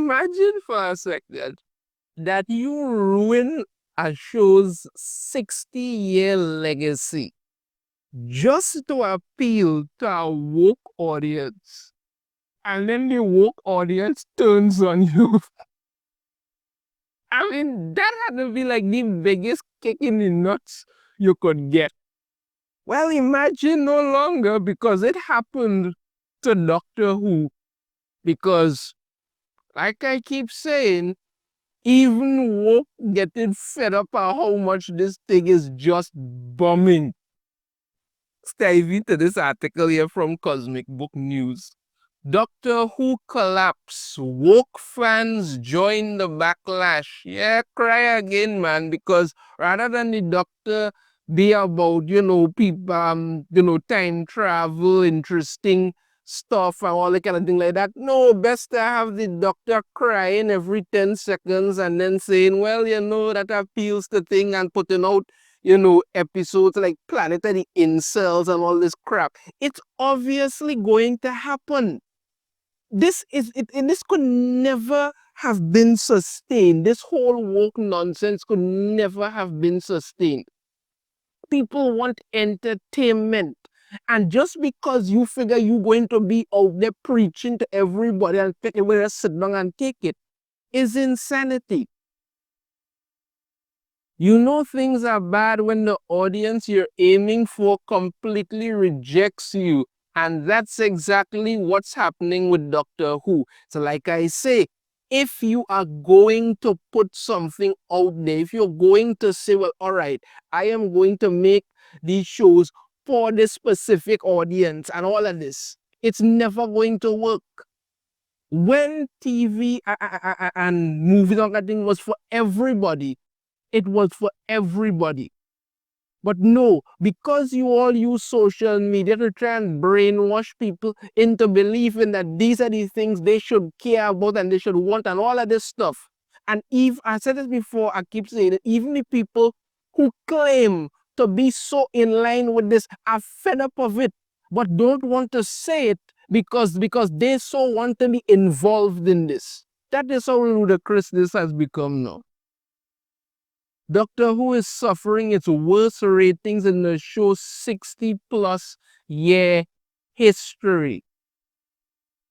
imagine for a second that you ruin a show's 60-year legacy just to appeal to a woke audience. And then the woke audience turns on you. I mean, that had to be like the biggest kick in the nuts you could get. Well, imagine no longer, because it happened to Doctor Who. Because, like I keep saying, even woke getting fed up at how much this thing is just bombing. Stay to this article here from Cosmic Book News. Doctor Who collapse. Woke fans join the backlash. Yeah, cry again, man, because rather than the Doctor be about, people, time travel, interesting stuff and all that kind of thing like that. No, best to have the Doctor crying every 10 seconds and then saying, well, that appeals to thing, and putting out, episodes like Planet of the Incels and all this crap. It's obviously going to happen. This could never have been sustained. This whole woke nonsense could never have been sustained. People want entertainment. And just because you figure you're going to be out there preaching to everybody and everybody just sit down and take it is insanity. You know things are bad when the audience you're aiming for completely rejects you. And that's exactly what's happening with Doctor Who. So like I say, if you are going to put something out there, if you're going to say, well, all right, I am going to make these shows for this specific audience and all of this, it's never going to work. When TV and movies and that thing was for everybody, it was for everybody. But no, because you all use social media to try and brainwash people into believing that these are the things they should care about and they should want and all of this stuff. And if I said this before, I keep saying it, even the people who claim to be so in line with this are fed up of it, but don't want to say it because they so want to be involved in this. That is how ludicrous this has become now. Doctor Who is suffering its worst ratings in the show's 60-plus year history.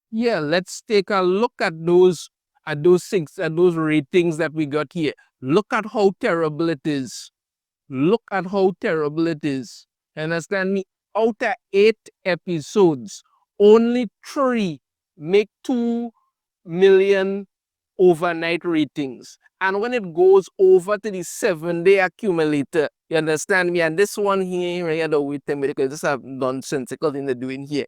Yeah, let's take a look at those ratings that we got here. Look at how terrible it is. Look at how terrible it is. Understand me? Out of 8 episodes, only 3 make 2 million overnight ratings. And when it goes over to the 7-day accumulator, you understand me? And this one here, I don't wait a minute because this is nonsensical thing they're doing here.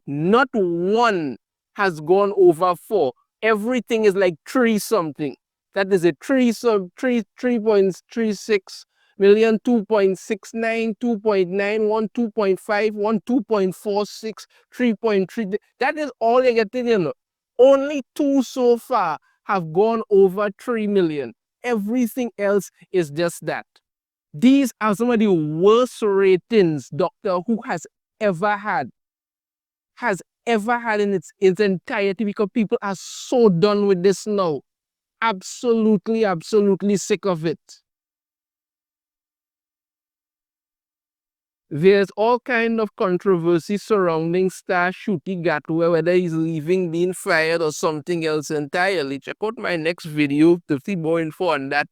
Not one has gone over 4. Everything is like 3 something. That is a 3.36 million, 2.69, 2.91, 2.51, 2.46, 3.3. That is all you're getting, Only 2 so far have gone over 3 million. Everything else is just that. These are some of the worst ratings Doctor Who has ever had in its entirety, because people are so done with this now. Absolutely, absolutely sick of it. There's all kind of controversy surrounding star Ncuti Gatwa, whether he's leaving, being fired, or something else entirely. Check out my next video to see more info on that.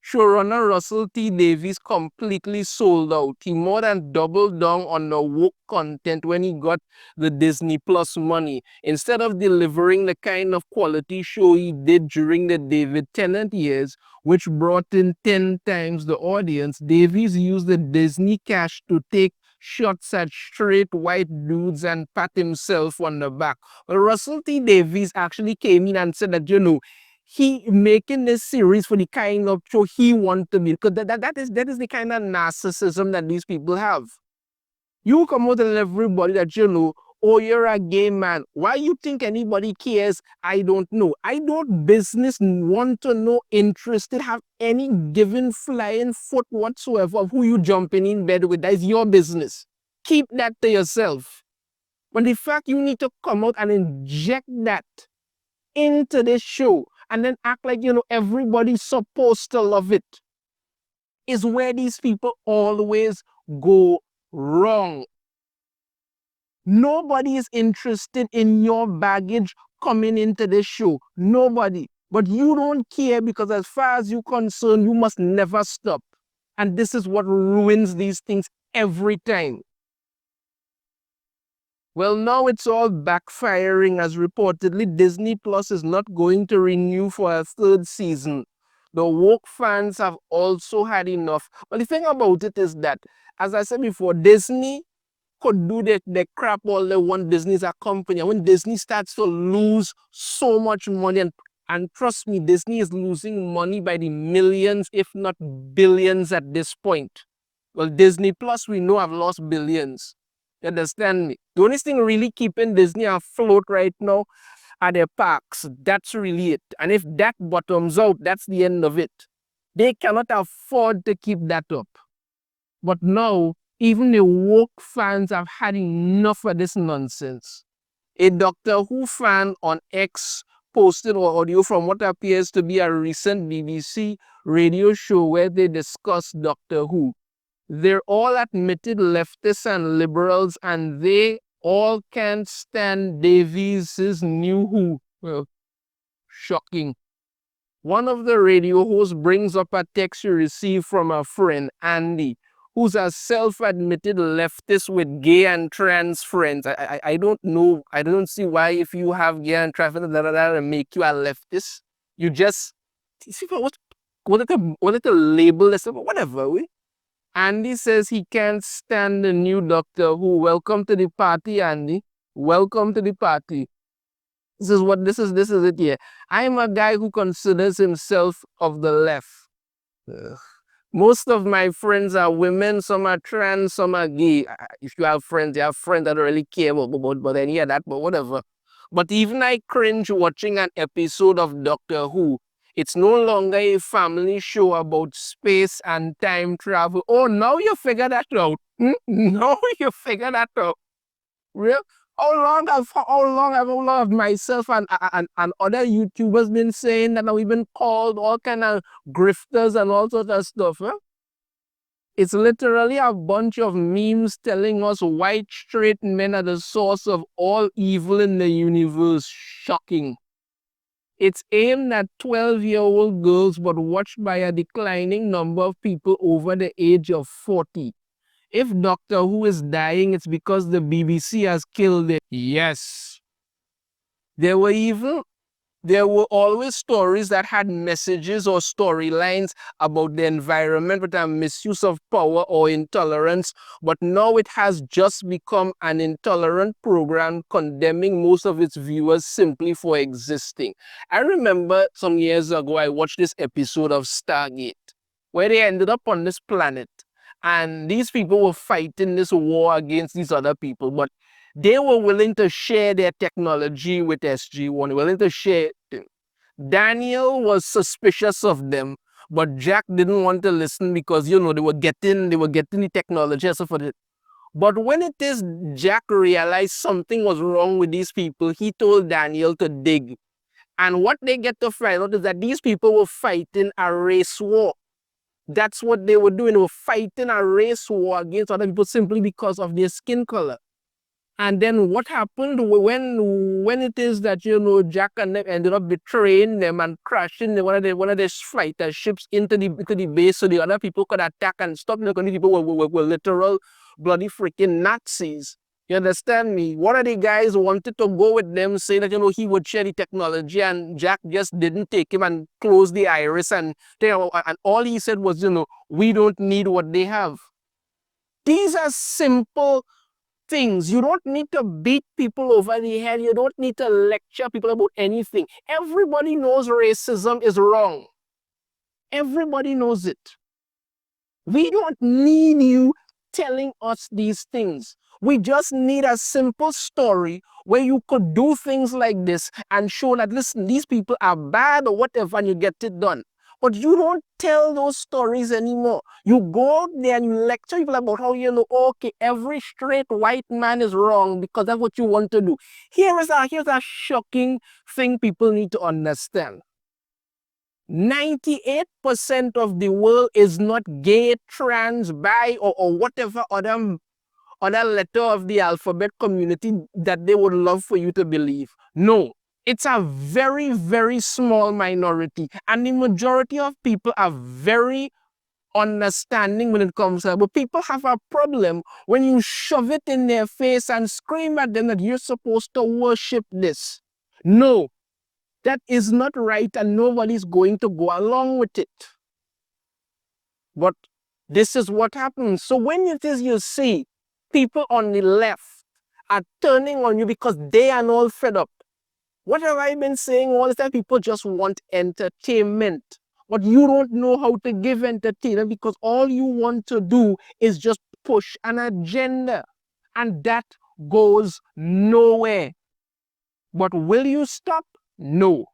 Showrunner Russell T Davies completely sold out. He more than doubled down on the woke content when he got the Disney Plus money. Instead of delivering the kind of quality show he did during the David Tennant years, which brought in 10 times the audience, Davies used the Disney cash to take shots at straight white dudes and pat himself on the back. Well, Russell T Davies actually came in and said that, he making this series for the kind of show he wants to be, because that is the kind of narcissism that these people have. You come out and tell everybody that, oh, you're a gay man. Why you think anybody cares? I don't know. I don't business want to know, interested, have any given flying foot whatsoever of who you jumping in bed with. That is your business. Keep that to yourself. But the fact you need to come out and inject that into this show and then act like, everybody's supposed to love it, is where these people always go wrong. Nobody is interested in your baggage coming into this show. Nobody. But you don't care because as far as you're concerned, you must never stop. And this is what ruins these things every time. Well, now it's all backfiring as reportedly Disney Plus is not going to renew for a third season. The woke fans have also had enough. But the thing about it is that, as I said before, Disney could do the crap all they want. Disney is a company. And when Disney starts to lose so much money, and trust me, Disney is losing money by the millions, if not billions at this point. Well, Disney Plus, we know, have lost billions. You understand me? The only thing really keeping Disney afloat right now are their parks. That's really it. And if that bottoms out, that's the end of it. They cannot afford to keep that up. But now, even the woke fans have had enough of this nonsense. A Doctor Who fan on X posted audio from what appears to be a recent BBC radio show where they discuss Doctor Who. They're all admitted leftists and liberals, and they all can't stand Davies' new Who. Well, shocking. One of the radio hosts brings up a text he received from a friend, Andy, who's a self-admitted leftist with gay and trans friends. I don't know. I don't see why if you have gay and trans friends, that make you a leftist. You just, see, what it a label, whatever. Andy says he can't stand the new Doctor Who. Welcome to the party, Andy. Welcome to the party. This is it here. I'm a guy who considers himself of the left. Ugh. Most of my friends are women, some are trans, some are gay. If you have friends that don't really care about any of that, but whatever. But even I cringe watching an episode of Doctor Who. It's no longer a family show about space and time travel. Oh, now you figure that out. Now you figure that out. Real? How long have myself and other YouTubers been saying that we've been called all kind of grifters and all sorts of stuff? Huh? It's literally a bunch of memes telling us white straight men are the source of all evil in the universe. Shocking. It's aimed at 12-year-old girls but watched by a declining number of people over the age of 40. If Doctor Who is dying, it's because the BBC has killed it. Yes. There were always stories that had messages or storylines about the environment with a misuse of power or intolerance, but now it has just become an intolerant program condemning most of its viewers simply for existing. I remember some years ago I watched this episode of Stargate where they ended up on this planet and these people were fighting this war against these other people, but they were willing to share their technology with SG-1, willing to share it. Daniel was suspicious of them, but Jack didn't want to listen because, they were getting the technology and stuff for it. But when it is Jack realized something was wrong with these people, he told Daniel to dig. And what they get to find out is that these people were fighting a race war. That's what they were doing. They were fighting a race war against other people simply because of their skin color. And then what happened when it is that, Jack and them ended up betraying them and crashing one of their fighter ships into the base so the other people could attack and stop them because these people were literal bloody freaking Nazis. You understand me? One of the guys wanted to go with them, saying that, he would share the technology, and Jack just didn't take him and close the iris, and all he said was, we don't need what they have. These are simple things. You don't need to beat people over the head. You don't need to lecture people about anything. Everybody knows racism is wrong. Everybody knows it. We don't need you telling us these things. We just need a simple story where you could do things like this and show that, listen, these people are bad or whatever, and you get it done. But you don't tell those stories anymore. You go out there and you lecture people about how, okay, every straight white man is wrong because that's what you want to do. Here's a shocking thing people need to understand. 98% of the world is not gay, trans, bi, or whatever other letter of the alphabet community that they would love for you to believe. No, it's a very, very small minority. And the majority of people are very understanding when it comes to that. But people have a problem when you shove it in their face and scream at them that you're supposed to worship this. No, that is not right, and nobody's going to go along with it. But this is what happens. So when it is you see people on the left are turning on you because they are all fed up. What have I been saying all the time? People just want entertainment. But you don't know how to give entertainment because all you want to do is just push an agenda. And that goes nowhere. But will you stop? No.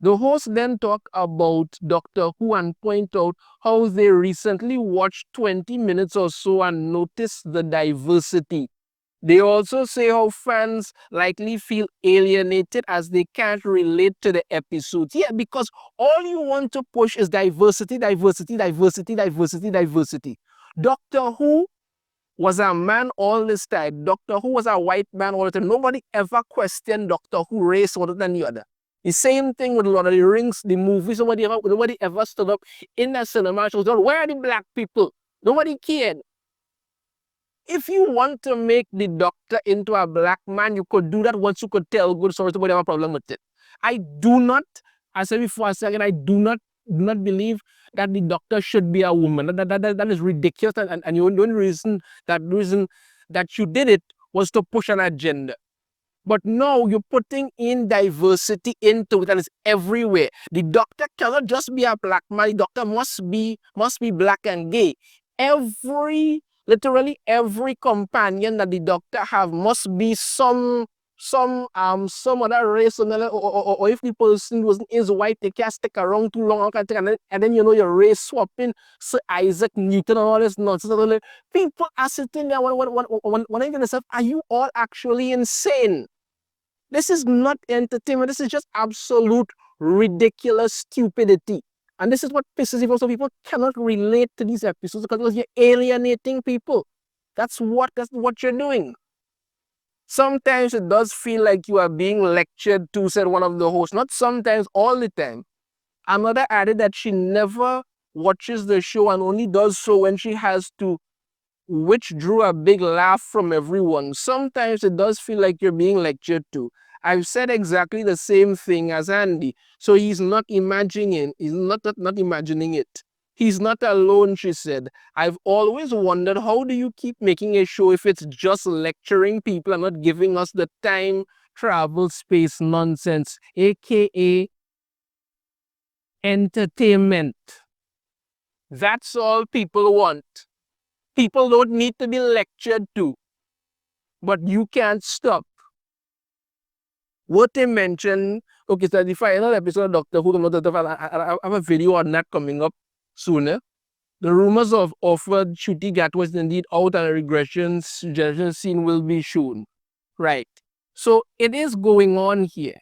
The host then talk about Doctor Who and point out how they recently watched 20 minutes or so and noticed the diversity. They also say how fans likely feel alienated as they can't relate to the episodes. Yeah, because all you want to push is diversity, diversity, diversity, diversity, diversity. Doctor Who was a man all this time. Doctor Who was a white man all the time. Nobody ever questioned Doctor Who race other than the other. The same thing with Lord of the Rings, the movies. Nobody ever stood up in the cinema and said, where are the black people? Nobody cared. If you want to make the Doctor into a black man, you could do that once you could tell good stories. Nobody have a problem with it. I do not, I said before a second, I do not believe that the Doctor should be a woman. That is ridiculous. And the only reason that you did it was to push an agenda. But now you're putting in diversity into it, and it's everywhere. The Doctor cannot just be a black man. The Doctor must be black and gay. Literally every companion that the Doctor have must be some other race, or if the person is white, they can't stick around too long, and then you're race swapping Sir Isaac Newton and all this nonsense. People are sitting there wondering themselves, are you all actually insane? This is not entertainment. This is just absolute ridiculous stupidity. And this is what pisses people off. So people cannot relate to these episodes because you're alienating people. That's what you're doing. Sometimes it does feel like you are being lectured to, said one of the hosts. Not sometimes, all the time. Another added that she never watches the show and only does so when she has to, which drew a big laugh from everyone. Sometimes it does feel like you're being lectured to. I've said exactly the same thing as Andy. So he's not imagining it. He's not alone, she said. I've always wondered, how do you keep making a show if it's just lecturing people and not giving us the time, travel, space nonsense, aka entertainment? That's all people want. People don't need to be lectured to. But you can't stop. What they mentioned, okay, so the final episode of Doctor Who, I have a video on that coming up sooner. The rumors of offered Ncuti Gatwa was indeed out and a regression suggestion scene will be shown. Right. So it is going on here.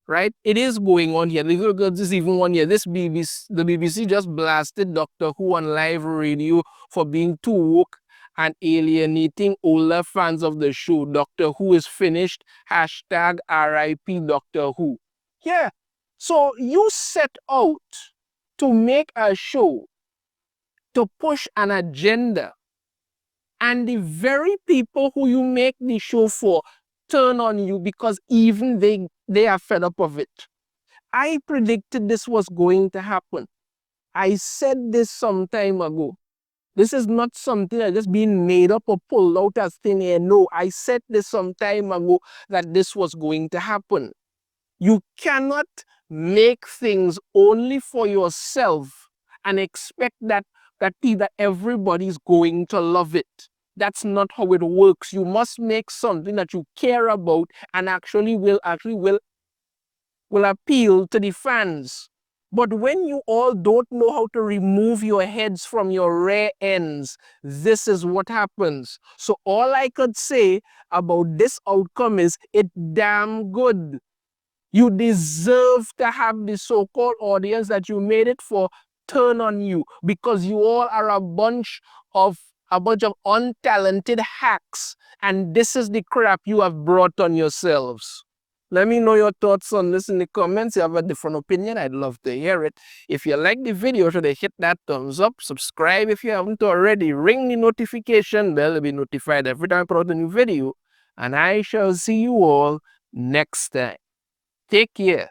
Right? It is going on here. This is even one here. The BBC just blasted Doctor Who on live radio for being too woke and alienating older fans of the show. Doctor Who is finished. Hashtag RIP Doctor Who. Yeah. So you set out to make a show to push an agenda, and the very people who you make the show for turn on you because even they are fed up of it. I predicted this was going to happen. I said this some time ago. This is not something that just being made up or pulled out as thin air. No, I said this some time ago that this was going to happen. You cannot make things only for yourself and expect that everybody's going to love it. That's not how it works. You must make something that you care about and actually will will appeal to the fans. But when you all don't know how to remove your heads from your rear ends, this is what happens. So all I could say about this outcome is it's damn good. You deserve to have the so-called audience that you made it for turn on you, because you all are a bunch of untalented hacks, and this is the crap you have brought on yourselves. Let me know your thoughts on this in the comments. If you have a different opinion, I'd love to hear it. If you like the video, should I hit that thumbs up, subscribe if you haven't already, ring the notification bell to be notified every time I put out a new video, and I shall see you all next time. Take care.